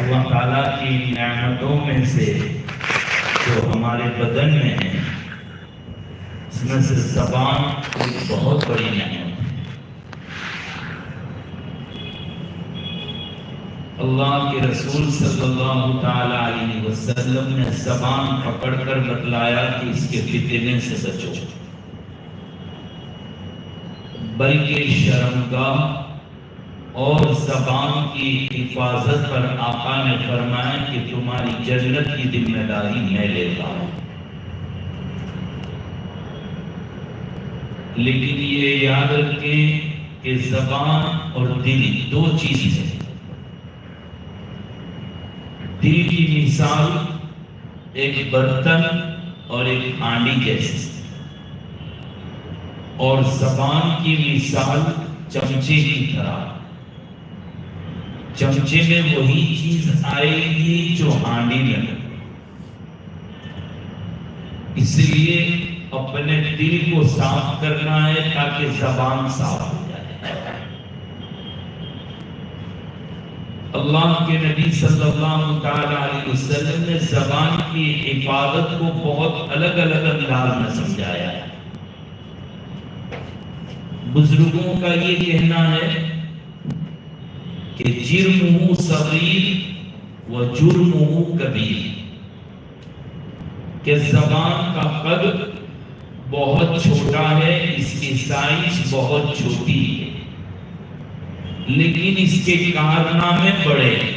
اللہ تعالیٰ کی نعمتوں میں سے جو ہمارے بدن میں ہے اس میں سے زبان ایک بہت بڑی نعمت ہے۔ اللہ کے رسول صلی اللہ تعالیٰ علیہ وسلم نے زبان پکڑ کر بتلایا کہ اس کے فتنے سے بچو، بلکہ شرمگاہ اور زبان کی حفاظت پر آقا نے فرمایا کہ تمہاری جنت کی ذمہ داری میں لیتا ہوں۔ لیکن یہ یاد رکھیں کہ زبان اور دل دو چیز ہیں۔ دل کی مثال ایک برتن اور ایک ہانڈی جیسی، اور زبان کی مثال چمچے کی طرح۔ چمچے میں وہی چیز آئے گی جو ہانڈی میں ہے، اس لیے اپنے دل کو صاف کرنا ہے تاکہ زبان صاف ہو جائے۔ اللہ کے نبی صلی اللہ تعالی علیہ وسلم نے زبان کی حفاظت کو بہت الگ الگ انداز میں سمجھایا ہے۔ بزرگوں کا یہ کہنا ہے کہ جرمہ صغیر و جرمہ کبیر، کہ زبان کا قد بہت چھوٹا ہے، اس کی سائز بہت چھوٹی ہے، لیکن اس کے کارنامے بڑے ہیں۔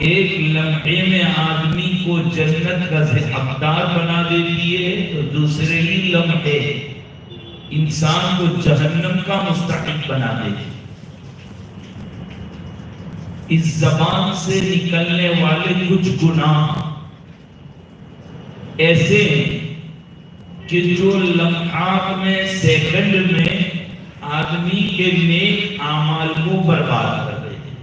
ایک لمحے میں آدمی کو جنت کا حقدار بنا دیتی ہے تو دوسرے ہی لمحے انسان کو جہنم کا مستحق بنا دیتی ہے۔ اس زبان سے نکلنے والے کچھ گناہ ایسے ہیں کہ جو لمحات میں، سیکنڈ میں آدمی کے نیک اعمال کو برباد کر دیتے ہیں۔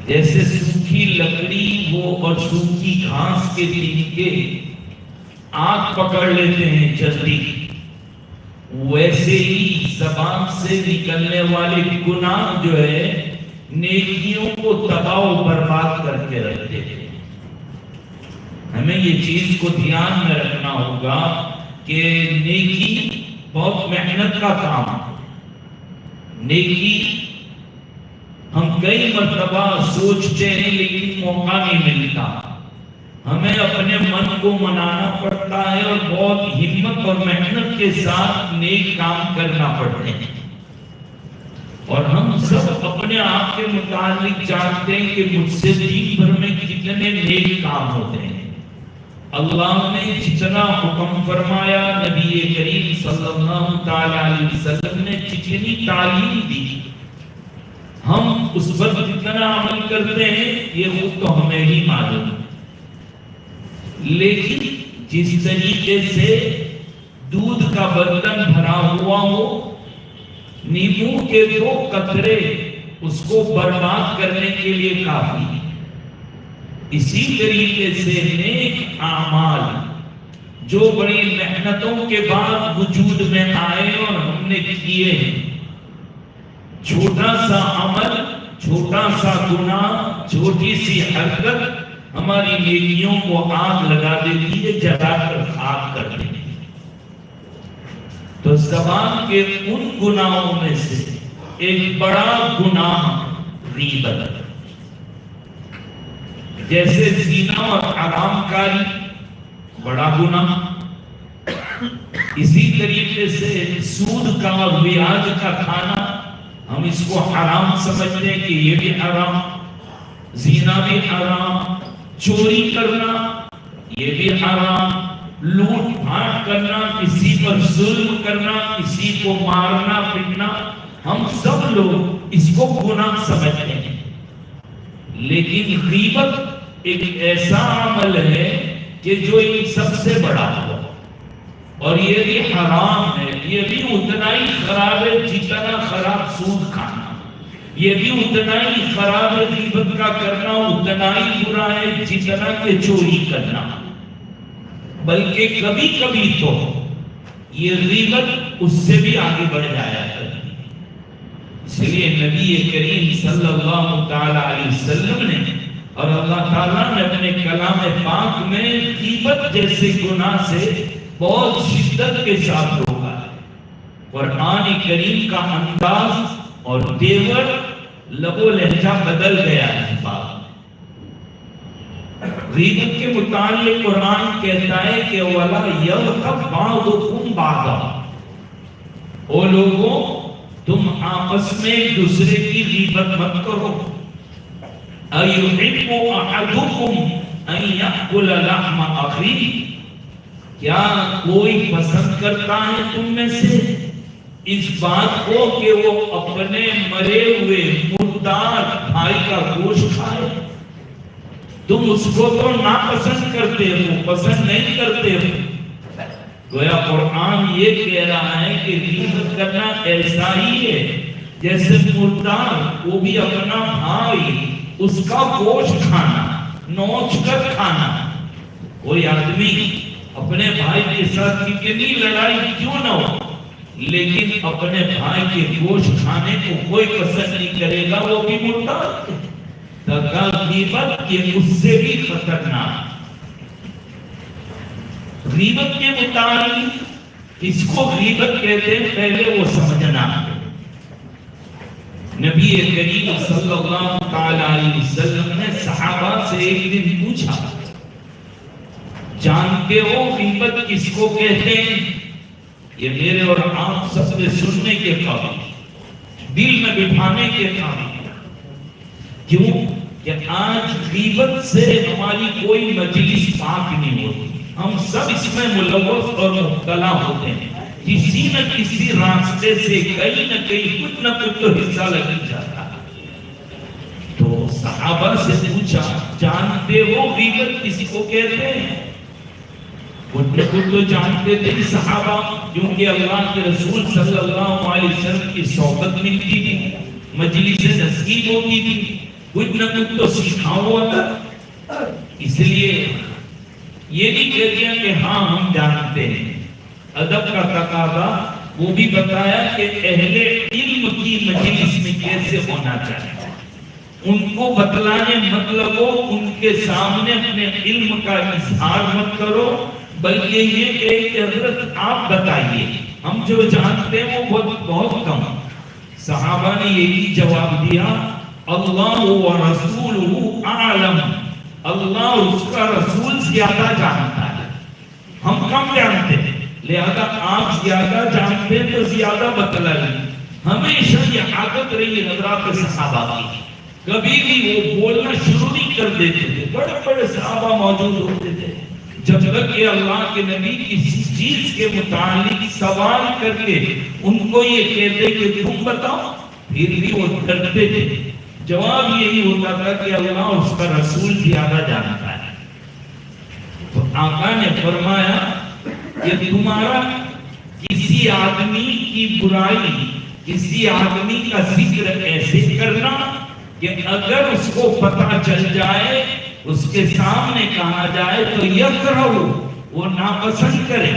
جیسے سوکھی لکڑی وہ اور سوکھی گھاس کے تنکے آگ پکڑ لیتے ہیں جلدی، ویسے ہی زبان سے نکلنے والے گناہ جو ہے نیکیوں کو تباہ و برباد کر کے رکھتے ہیں۔ ہمیں یہ چیز کو دھیان میں رکھنا ہوگا کہ نیکی بہت محنت کا کام ہے۔ نیکی ہم کئی مرتبہ سوچتے ہیں لیکن موقع نہیں ملتا۔ ہمیں اپنے من کو منانا پڑتا ہے اور بہت ہمت اور محنت کے ساتھ نیک کام کرنا پڑتے ہیں۔ اور ہم سب اپنے آپ کے متعلق جانتے ہیں کہ مجھ سے دن بھر میں کتنے نیک کام ہوتے ہیں۔ اللہ نے جتنا حکم فرمایا، نبی کریم صلی اللہ تعالی علیہ وسلم نے جتنی تعلیم دی، ہم اس پر کتنا عمل کرتے ہیں یہ خود تو ہمیں ہی معلوم ہے۔ لیکن جس طریقے سے دودھ کا برتن بھرا ہوا ہو، نیمبو کے 2 قطرے اس کو برباد کرنے کے لیے کافی ہے، اسی طریقے سے نیک اعمال جو بڑی محنتوں کے بعد وجود میں آئے اور ہم نے کیے ہیں، چھوٹا سا عمل، چھوٹا سا گناہ، چھوٹی سی حرکت ہماری نیکیوں کو آگ لگا دیتی ہے، جلا کر خاک کر دیتی ہے۔ تو زبان کے ان گناہوں میں سے ایک بڑا گناہ غیبت ہے۔ جیسے زنا اور حرام کاری بڑا گناہ، اسی طریقے سے سود کا اور بیاج کا کھانا ہم اس کو حرام سمجھتے ہیں کہ یہ بھی حرام، زنا بھی حرام، چوری کرنا یہ بھی حرام، لوٹ پھاٹ کرنا، کسی پر ظلم کرنا، کسی کو مارنا پیٹنا، ہم سب لوگ اس کو گناہ سمجھتے ہیں۔ لیکن غیبت ایک ایسا عمل ہے کہ جو ان سب سے بڑا ہوا، اور یہ بھی حرام ہے، یہ بھی اتنا ہی خراب ہے جتنا خراب سود کھانا، یہ بھی اتنا ہی خراب ہے غیبت کا کرنا، اتنا ہی برا ہے جتنا کہ چوری کرنا، بلکہ کبھی کبھی تو یہ غیبت اس سے بھی آگے بڑھ جایا کرتی ہے۔ اس لیے نبی کریم صلی اللہ تعالی علیہ وسلم نے اور اللہ تعالیٰ نے اپنے کلام پاک میں غیبت جیسے گناہ سے بہت شدت کے ساتھ روکا ہے۔ قرآن کریم کا انداز اور تیور لب و لہجہ بدل گیا ہے اس بات میں۔ غیبت کے متعلق قرآن کہتا ہے کہ وَلَا يَغْتَبْ بَعْضُكُمْ بَعْضًا، او لوگوں تم آپس میں ایک دوسرے کی غیبت مت کرو۔ أَيُحِبُّ أَحَدُكُمْ أَن يَأْكُلَ لَحْمَ أَخِيهِ، کیا کوئی پسند کرتا ہے تم میں سے اس بات کو کہ وہ اپنے مرے ہوئے مردار بھائی کا گوشت کھائے؟ تم اس کو تو ناپسند کرتے ہو، پسند نہیں کرتے ہو۔ گویا قرآن یہ کہہ رہا ہے کہ غیبت کرنا ایسا ہی ہے جیسے مردار وہ بھی اپنا بھائی اس کا گوشت کھانا، نوچ کر کھانا۔ کوئی آدمی اپنے بھائی کے ساتھ کتنی لڑائی کیوں نہ ہو لیکن اپنے بھائی کے گوشت کھانے کو کوئی پسند نہیں کرے گا، وہ بھی مردار ہے۔ غیبت یہ اس سے بھی خطرناک۔ غیبت کے متعلق اس کو غیبت کہتے ہیں، پہلے وہ سمجھنا۔ نبی کریم صلی اللہ تعالی علیہ وسلم نے صحابہ سے ایک دن پوچھا، جانتے ہو غیبت کس کو کہتے ہیں؟ یہ میرے اور آپ سب نے سننے کے قابل، دل میں بٹھانے کے قابل۔ کیوں کہ آج غیبت سے ہماری کوئی مجلس پاک نہیں ہوتی، ہم سب اس میں ملوث اور مبتلا ہوتے ہیں، کسی نہ کسی راستے سے کہیں نہ کہیں کچھ نہ کچھ تو حصہ لگ جاتا ہے۔ تو صحابہ سے پوچھا، جانتے ہو غیبت کس کو کہتے ہیں؟ کچھ تو جانتے تھے صحابہ، کیونکہ اللہ کے رسول صلی اللہ علیہ وسلم کی صحبت ملتی تھی، مجلس نصیب ہوتی تھی، کچھ نہ کچھ تو سیکھا ہوا تھا۔ اس لیے یہ نہیں کہہ دیا کہ ہاں ہم جانتے ہیں، ادب کا تقاضا وہ بھی بتایا کہ اہل علم کی مجلس میں کیسے ہونا چاہیے، ان کو بتلانے مطلب ان کے سامنے اپنے علم کا اظہار مت کرو، بلکہ یہ کہ حضرت آپ بتائیے، ہم جو جانتے ہیں وہ بہت کم۔ صحابہ نے یہی جواب دیا، اللہ و رسولہ اعلم، اللہ اور اس کا رسول زیادہ جانتا ہے، ہم کم جانتے ہیں، لہذا آپ زیادہ جانتے ہیں تو زیادہ بتلائیے۔ ہمیشہ یہ عادت رہی حضرات صحابہ کی، کبھی بھی وہ بولنا شروع نہیں کر دیتے تھے، بڑے بڑے صحابہ موجود ہوتے تھے، جب تک کہ اللہ کے نبی کسی چیز کے متعلق سوال کر کے ان کو یہ کہتے کہ تم بتاؤ، پھر بھی وہ ڈرتے تھے، جواب یہی ہوتا تھا کہ اللہ اور اس کا رسول زیادہ جانتا ہے۔ تو آقا نے فرمایا کہ تمہارا کسی آدمی کی برائی، کسی آدمی کا ذکر ایسے کرنا کہ اگر اس کو پتہ چل جائے، اس کے سامنے کہا جائے تو یکرہو، وہ ناپسند کرے۔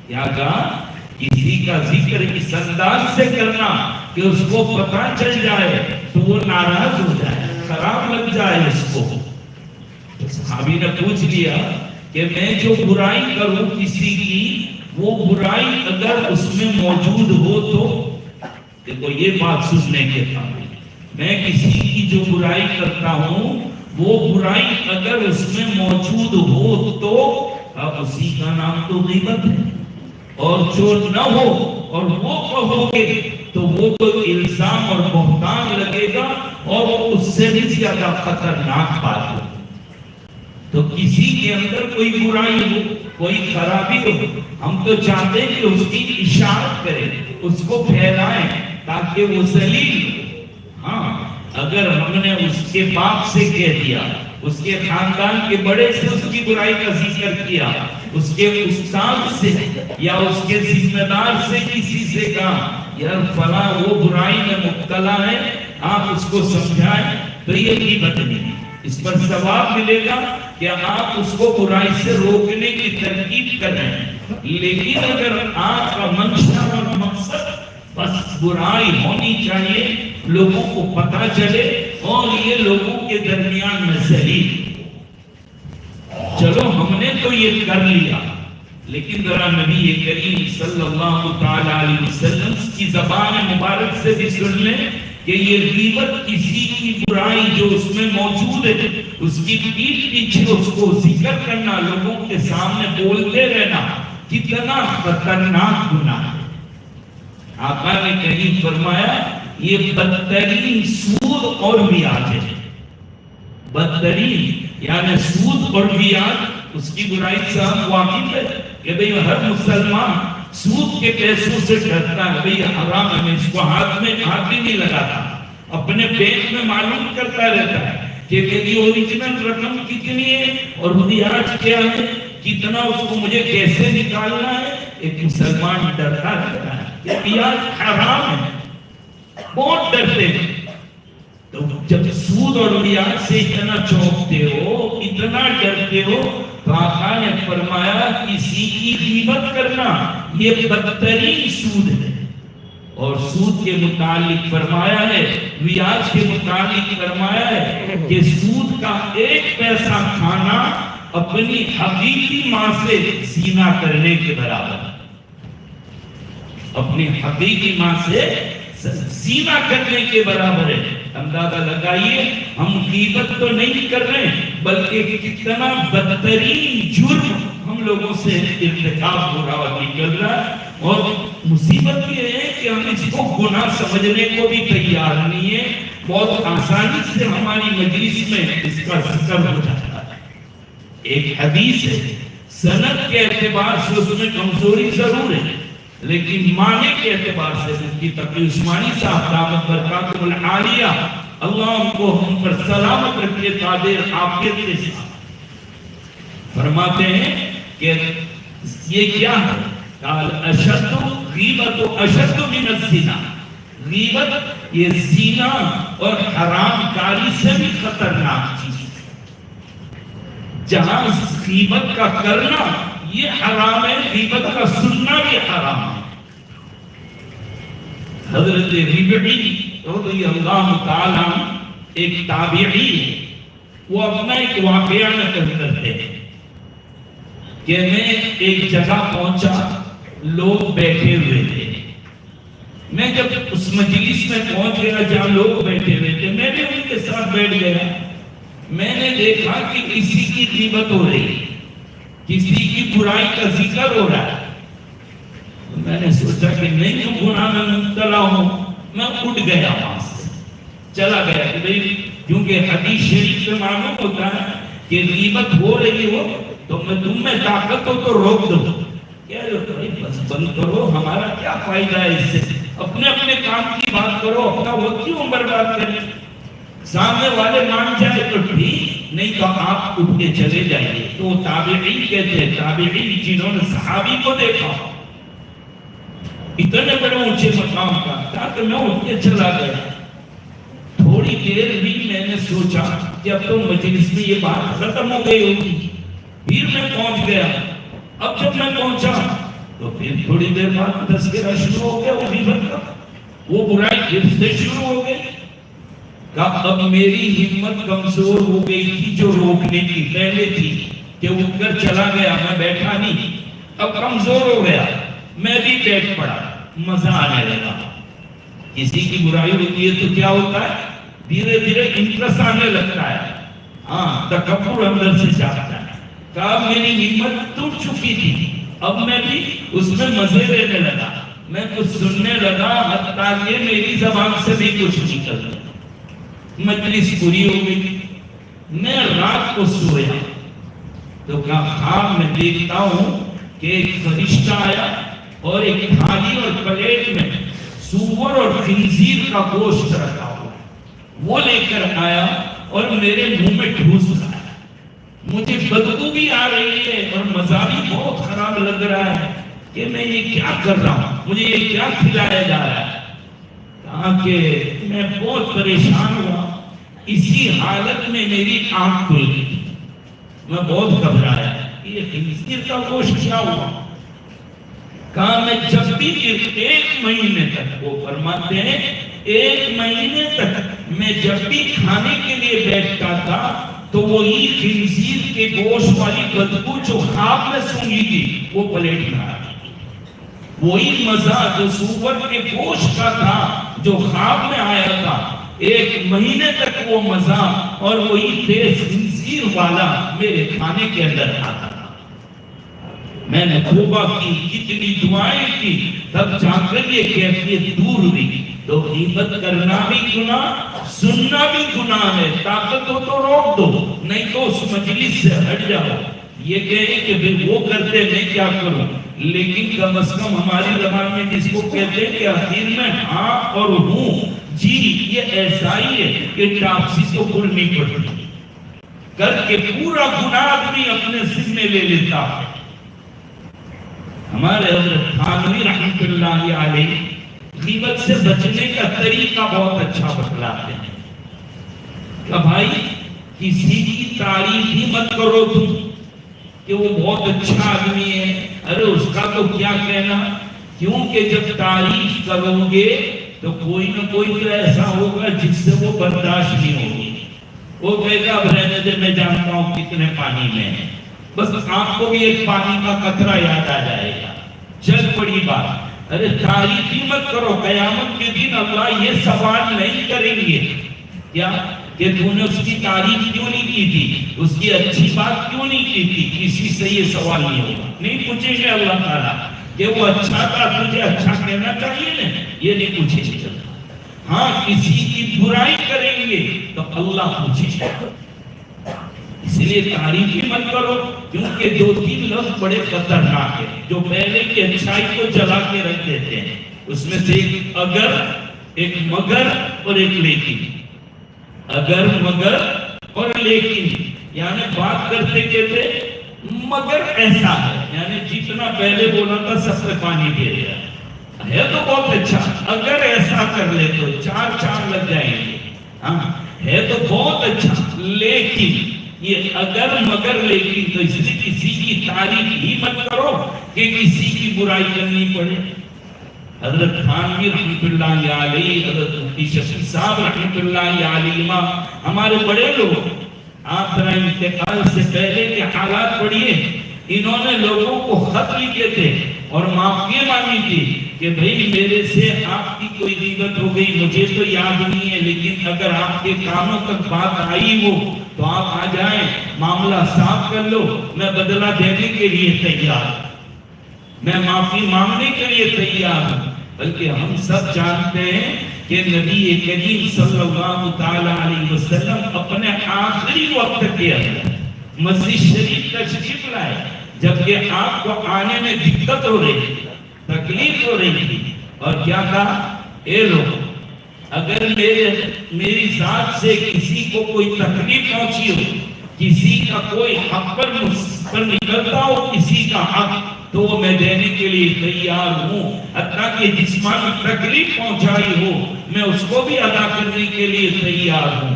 کیا کہا؟ کسی کا ذکر اس انداز سے کرنا کہ اس کو پتہ چل جائے تو وہ ناراض ہو جائے، خراب لگ جائے اس کو۔ صحابی نے پوچھ لیا کہ میں جو برائی کروں کسی کی، وہ برائی اگر اس میں موجود ہو تو، دیکھو یہ بات سننے کے قابل، میں کسی کی جو برائی کرتا ہوں وہ برائی اگر اس میں موجود ہو تو اب اسی کا نام تو غیبت ہے، اور جو نہ ہو اور وہ کہو گے تو وہ تو الزام اور بہتان لگے گا، اور وہ اس سے بھی زیادہ خطرناک بات ہو۔ تو کسی کے اندر کوئی برائی ہو، کوئی خرابی ہو، ہم تو چاہتے ہیں کہ اس کی اشاعت کریں، اس کو پھیلائیں تاکہ وہ ذلیل ہو۔ ہاں اگر ہم نے اس کے باپ سے کہہ دیا، اس کے خاندان کے بڑے سے اس کی برائی کا ذکر کیا، اس کے استاد سے یا اس کے ذمہ دار سے کسی سے کہا یار فلاں وہ برائی میں مبتلا ہے، آپ اس کو سمجھائیں، تو یہ غیبت نہیں، اس پر ثواب ملے گا کہ آپ اس کو برائی سے روکنے کی ترغیب کر رہے ہیں۔ لیکن اگر آپ کا منشا اور مقصد بس برائی ہونی چاہیے، لوگوں کو پتہ چلے اور یہ لوگوں کے درمیان میں صحیح۔ چلو ہم نے تو یہ کر لیا، لیکن ذرا نبی کریم صلی اللہ تعالی علیہ وسلم کی زبان مبارک سے بھی سن لیں کہ یہ غیبت کسی کی برائی جو اس میں موجود ہے اس کی پیٹھ پیچھے اس کو ذکر کرنا، لوگوں کے سامنے بولتے رہنا کتنا خطرناک گناہ ہے۔ آقا نے کہیں فرمایا یہ بدترین سود اور بیاج ہے۔ بدترین یعنی سود اور بیاج، اس کی برائی سے ہم واقف ہے کہ بھئی ہر مسلمان سود کے پیسوں سے ڈرتا ہے، بھئی حرام ہے، میں اس کو ہاتھ بھی نہیں لگاتا، اپنے بینک میں معلوم کرتا رہتا ہے کہ میری اوریجنل رقم کتنی ہے اور بیاج کیا ہے، کتنا اس کو مجھے کیسے نکالنا ہے۔ ایک مسلمان ڈرتا رہتا ہے کہ بیاج حرام ہے، بہت ڈرتے ہیں۔ تو جب سود اور بیاج سے اتنا چونکتے ہو، اتنا ڈرتے ہو، تو آقا نے فرمایا کسی کی غیبت کرنا یہ بدترین سود ہے۔ اور سود کے متعلق فرمایا ہے، بیاج کے متعلق فرمایا ہے کہ سود کا ایک پیسہ کھانا اپنی حقیقی ماں سے زنا کرنے کے برابر، اپنی حقیقی ماں سے زنا کرنے کے برابر ہے۔ اندازہ لگائیے ہم غیبت تو نہیں کر رہے بلکہ کتنا بدترین جرم ہم لوگوں سے ارتکاب ہو رہا اور نکل رہا ہے۔ اور مصیبت یہ ہے کہ ہم اس کو گناہ سمجھنے کو بھی تیار نہیں ہے، بہت آسانی سے ہماری مجلس میں اس کا ذکر ہو جاتا ہے۔ ایک حدیث ہے، سند کے اعتبار سے اس میں کمزوری ضرور ہے، لیکن معنی کے اعتبار سے مفتی تقی عثمانی صاحب دامت برکاتہم العالیہ اللہ ان کو ہم پر سلامت رکھے قادر عافیت کے ساتھ فرماتے ہیں کہ یہ کیا ہے؟ قال اشد غیبت اشد من الزنا، غیبت یہ زنا اور حرام کاری سے بھی خطرناک چیز ہے۔ جہاں غیبت کا کرنا یہ حرام ہے، غیبت کا سننا بھی حرام ہے۔ حضرت ربعی رضی اللہ تعالیٰ ایک تابعی ہے، وہ اپنا ایک واقعہ نقل کرتے ہیں کہ میں ایک جگہ پہنچا، لوگ بیٹھے ہوئے تھے، میں جب اس مجلس میں پہنچ گیا جہاں لوگ بیٹھے ہوئے تھے میں بھی ان کے ساتھ بیٹھ گیا۔ میں نے دیکھا کہ کسی کی غیبت ہو رہی ہے، کسی کی برائی کا ذکر ہو رہا ہے۔ میں نے سوچا کہ نہیں تو گناہ میں مبتلا ہوں، میں اٹھ گیا وہاں سے چلا گیا کہ بھئی کیونکہ حدیث شریف سے معلوم ہوتا ہے کہ غیبت ہو رہی ہو تو میں تم میں طاقت ہو تو روک دو، کیا بس بند کرو، ہمارا کیا فائدہ ہے اس سے، اپنے اپنے کام کی بات کرو، اپنا وقت کیوں برباد کریں، سامنے والے مان جائے تو ٹھیک، نہیں تو آپ اٹھ کے چلے جائیے۔ تو تابعین کہتے ہیں، تابعین جنہوں نے صحابی کو دیکھا اتنے بڑے اونچے مقام کا، تاکہ میں اٹھ کے چلا گیا۔ تھوڑی دیر بھی میں نے سوچا کہ اب تو مجلس میں یہ بات ختم ہو گئی ہوگی، پھر میں پہنچ گیا۔ اب جب میں پہنچا تو پھر تھوڑی دیر بعد تذکرہ شروع ہو گیا، وہ غیبت کا، وہ برائی پھر سے شروع ہو گئی۔ اب میری ہمت کمزور ہو گئی تھی جو روکنے کی پہلے تھی کہ اٹھ کر چلا گیا، میں بیٹھا نہیں، اب کمزور ہو گیا، میں بھی بیٹھ پڑا، مزہ آنے لگا۔ کسی کی برائی ہوتی ہے تو کیا ہوتا ہے، دھیرے دھیرے انٹرسٹ آنے لگتا ہے، ہاں تکبر اندر سے جاتا ہے۔ کہا میری ہمت ٹوٹ چکی تھی، اب میں بھی اس میں مزے لینے لگا، میں کچھ سننے لگا، حتیٰ کہ میری زبان سے بھی کچھ نکل گیا۔ مجلس پوری ہو گئی، میں رات کو سویا تو کہا خواب میں دیکھتا ہوں کہ ایک فرشتہ آیا اور ایک تھالی اور پلیٹ میں سور اور خنزیر کا گوشت رکھا ہوا، وہ لے کر آیا اور میرے منہ میں ٹھوس رہا ہے۔ مجھے بدبو بھی آ رہی ہے اور مزہ بھی بہت خراب لگ رہا ہے کہ میں یہ کیا کر رہا ہوں، مجھے یہ کیا کھلایا جا رہا ہے۔ کہا کہ میں بہت پریشان ہوا، اسی حالت میں میری آنکھ کھل گئی، میں بہت گھبرایا، یہ خنزیر کا گوشت کیا ہوا۔ کہا میں جب بھی 1 مہینے تک، وہ فرماتے ہیں 1 مہینے تک میں جب بھی کھانے کے لیے بیٹھتا تھا تو وہی خنزیر کے گوشت والی بدبو جو خواب میں سونگی تھی وہ پلیٹ میں آ گئی، وہی مزہ جو سور کے گوشت کا تھا جو خواب میں آیا تھا 1 مہینے تک وہ مزہ اور وہی تیز خنزیر والا میرے کھانے کے اندر آتا تھا۔ میں نے توبہ کی، کتنی دعائیں کی، تب جا کر یہ کیفیت دور ہوئی۔ تو غیبت کرنا بھی گناہ، سننا بھی گناہ ہے، طاقت ہو تو روک دو، نہیں تو اس مجلس سے ہٹ جاؤ۔ یہ کہیں کہ بھی وہ کرتے میں کیا کروں، لیکن کم از کم ہماری زبان میں جس کو کہتے ہیں کہ آخر میں ہاں اور ہوں، جی یہ ایسا ہی ہے کہ ٹاپسی تو بھولنی پڑتی کر کے پورا گناہ آدمی اپنے ذمہ لے لیتا ہے۔ ہمارے حضرت تھانوی رحمۃ اللہ علیہ غیبت سے بچنے کا طریقہ بہت اچھا بتلاتے ہیں کہ بھائی کسی کی تعریف ہی مت کرو تم کہ وہ بہت اچھا آدمی ہے، ارے اس کا تو کیا کہنا، کیونکہ جب تعریف کرو گے تو کوئی نہ کوئی تو ایسا ہوگا جس سے وہ برداشت نہیں ہوگی، وہ کہے گا اب رہنے دے، میں جانتا ہوں کتنے پانی میں ہے، بس آپ کو بھی ایک پانی کا قطرہ یاد آ جائے گا، چل پڑی بات۔ ارے تعریف ہی مت کرو، قیامت کے دن اللہ یہ سوال نہیں کریں گے کیا کہ تو نے اس کی تعریف کیوں نہیں کی تھی، اس کی اچھی بات کیوں نہیں کی تھی، کسی سے یہ سوال نہیں ہوگا، نہیں پوچھیں گے اللہ تعالیٰ کہ وہ اچھا تھا تجھے اچھا کہنا چاہیے نا، یہ نہیں پوچھیں گے۔ ہاں کسی کی برائی کریں گے تو اللہ پوچھیں گے، اس لیے تعریف ہی مت کرو، کیونکہ 2-3 لفظ بڑے خطرناک ہیں جو پہلے کی اچھائی کو جلا کے رکھ دیتے ہیں، اس میں سے ایک اگر، ایک مگر اور ایک لیکن۔ اگر، مگر اور لیکن، یعنی بات کرتے کہتے مگر ایسا ہے، یعنی جتنا پہلے بولا تھا سب سے پانی دے دیا ہے تو بہت اچھا، اگر ایسا کر لے تو 4 چاند لگ جائیں گے، ہاں ہے تو بہت اچھا، لیکن یہ اگر مگر لیکن، تو اس لیے کسی کی تعریف ہی مت کرو کہ کسی کی برائی کرنی پڑے۔ حضرت تھانوی رحمۃ اللہ علیہ، حضرت مفتی شفیع صاحب رحمۃ اللہ علیہ، ہمارے بڑے لوگ، آپ ذرا انتقال سے پہلے کے حالات پڑھیے، انہوں نے لوگوں کو خط لکھے تھے اور معافی مانگی تھی کہ بھئی میرے سے آپ کی کوئی غیبت ہو گئی، مجھے تو یاد نہیں ہے، لیکن اگر آپ کے کانوں تک بات آئی ہو تو آپ آ جائیں، معاملہ صاف کر لو، میں بدلہ دینے کے لیے تیار ہوں، میں معافی مانگنے کے لیے تیار ہوں۔ بلکہ ہم سب جانتے ہیں کہ نبی کریم صلی اللہ تعالی علیہ وسلم اپنے آخری وقت کے اندر مسجد شریف تشریف لائے، جبکہ آپ کو آنے میں دقت ہو رہی تھی، تکلیف ہو رہی تھی، اور کیا کہا، اے لوگ اگر میری ذات سے کسی کو کوئی تکلیف پہنچی ہو، کسی کا کوئی حق پر نکلتا ہو کسی کا حق، تو وہ میں دینے کے لیے تیار ہوں، حتیٰ کہ جسمانی تکلیف پہنچائی ہو میں اس کو بھی ادا کرنے کے لیے تیار ہوں۔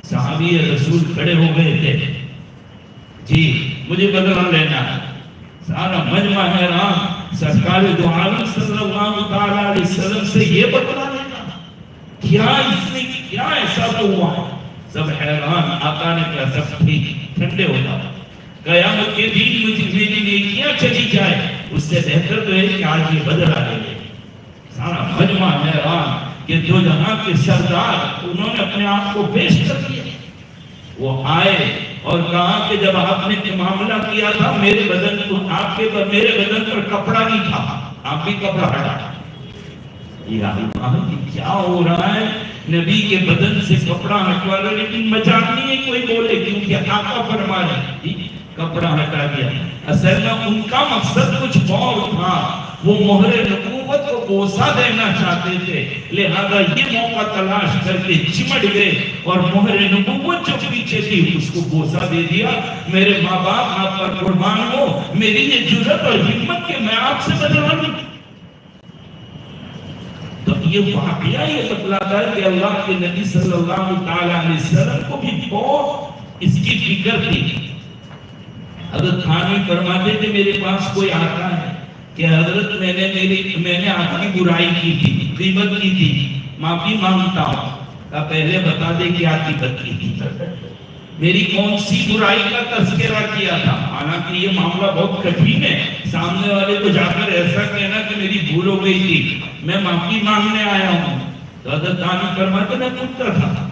صحابی رسول کھڑے ہو گئے تھے، جی مجھے بدلہ لینا ہے، سارا مجمع حیران، سرکار دو عالم صلی اللہ تعالی علیہ وسلم سے یہ بدلہ لینا، کیا اس نے کیا ایسا ہوا، سب حیران۔ آقا نے کہا سب ٹھیک، ٹھنڈے ہو جاؤ، قیامت کے دن مجھے میری نیکیاں چلی جائے، اس سے بہتر تو ہے کہ آج یہ بدلہ لے لے۔ سارا مجمع حیران کہ جو جہاں کے سردار، انہوں نے اپنے آپ کو پیش کر دیا، وہ آئے اور کہا کہ جب آپ نے معاملہ کیا تھا میرے بدن کو، آپ کے پر میرے بدن پر کپڑا نہیں تھا، آپ بھی کپڑا ہٹا۔ یہ کیا ہو رہا ہے، نبی کے بدن سے کپڑا ہٹوا رہے، لیکن مجال نہیں ہے کوئی بولے، کیونکہ آقا فرما رہے کپڑا ہٹا دیا۔ اصل میں ان کا مقصد کچھ اور تھا، وہ مہر نبوت کو بوسہ دینا چاہتے تھے، لہذا یہ موقع تلاش کر کے چمٹ گئے اور مہر نبوت جو پیچھے تھی اس کو بوسہ دے دیا۔ میرے ماں باپ آپ پر قربان ہو، میری یہ جرأت اور ہمت کہ میں آپ سے بدلا لوں۔ تو یہ واقعہ یہ بتلاتا ہے کہ اللہ کے نبی صلی اللہ تعالی علیہ وسلم کو بھی بہت اس کی فکر تھی۔ حضرت تھانوی فرماتے تھے میرے پاس کوئی آتا ہے، کہ حضرت میں نے آپ کی برائی کی تھی، غیبت کی تھی، معافی مانگتا ہوں. کہا پہلے بتا دے کہ آپ کی غیبت کی تھی، میری کون سی برائی کا تذکرہ کیا تھا. حالانکہ یہ معاملہ بہت کٹھن ہے، سامنے والے کو جا کر ایسا کہنا کہ میری بھول ہو گئی تھی، میں معافی مانگنے آیا ہوں. تو حضرت دانی فرماتے میں پوچھتا تھا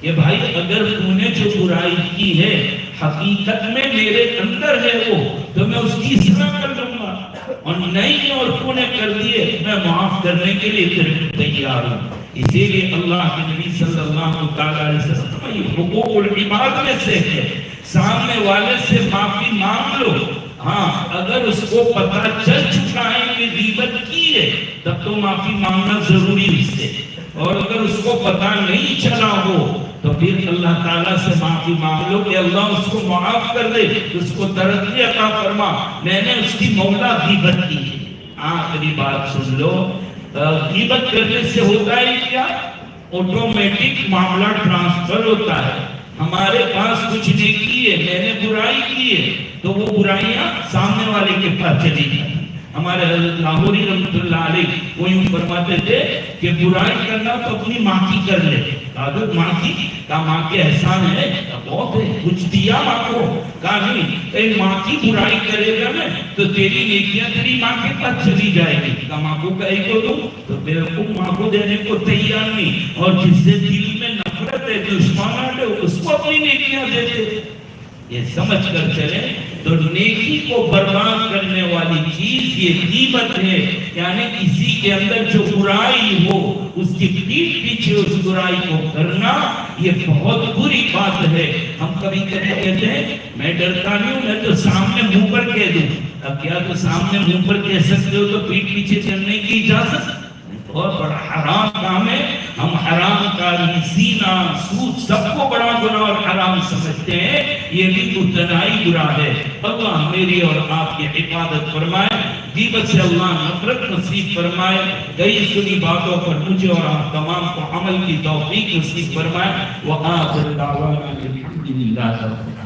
کہ بھائی اگر تو نے جو برائی کی ہے حقیقت میں میرے اندر ہے وہ، تو میں اس کی اصلاح کر لوں گا، اور نہیں اور تو نے کر دیے میں معاف کرنے کے لیے تیرے کو تیار ہوں. اسی لیے اللہ کے نبی صلی اللہ علیہ وسلم یہ حقوق العباد میں سے ہے، سامنے والے سے معافی مانگ لو. ہاں اگر اس کو پتہ چل چکا ہے کہ غیبت کی ہے تب تو معافی مانگنا ضروری اس سے، اور اگر اس کو پتہ نہیں چلا ہو تو پھر اللہ تعالیٰ سے معافی مانگ لو کہ اللہ اس کو معاف کر دے، اس کو ترقی عطا فرما، میں نے اس کی مولا غیبت کی ہے. آخری بات سن لو، غیبت کرنے سے ہوتا ہے کیا؟ آٹومیٹک معاملہ ٹرانسفر ہوتا ہے. ہمارے پاس کچھ نیکی ہے، میں نے برائی کی ہے تو وہ برائیاں سامنے والے کے پاس چلی جائیں. ہمارے حضرت لاہوری رحمۃ اللہ علیہ وہ یوں فرماتے تھے کہ برائی کرنا تو اپنی ماں کی کر لے. حضرت ماں کی کہا ماں کے احسان ہے بہت ہے، کچھ دیا ماں کو. کہا نہیں، اے ماں کی برائی کرے گا نا تو تیری نیکیاں تیری ماں کے پاس چلی جائے گی. کہا ماں کو کہیں کو دوں تو بیوقوف ماں کو دینے کو تیار نہیں، اور جس سے دل میں نفرت ہے دشمناہٹ ہے اس کو اپنی نیکیاں دیتے. یہ سمجھ کر چلیں تو نیکی کو برباد کرنے والی چیز یہ غیبت ہے، یعنی کسی کے اندر جو برائی ہو اس کی پیٹھ پیچھے اس برائی کو کرنا یہ بہت بری بات ہے. ہم کبھی کبھی کہتے ہیں میں ڈرتا نہیں ہوں، میں تو سامنے منہ پر کہہ دوں. اب کیا تو سامنے منہ پر کہہ سکتے ہو تو پیٹھ پیچھے کرنے کی اجازت؟ بہت بڑا حرام کام ہے. ہم حرام کاری، زنا، سود سب کو بڑا گناہ اور حرام سمجھتے ہیں، یہ بھی ابتدائی برا ہے. اللہ میری اور آپ کی حفاظت فرمائے، غیبت سے اللہ نفرت نصیب فرمائے، کئی سنی باتوں پر مجھے اور آپ تمام کو عمل کی توفیق نصیب فرمائے. وآخر دعوانا الحمدللہ.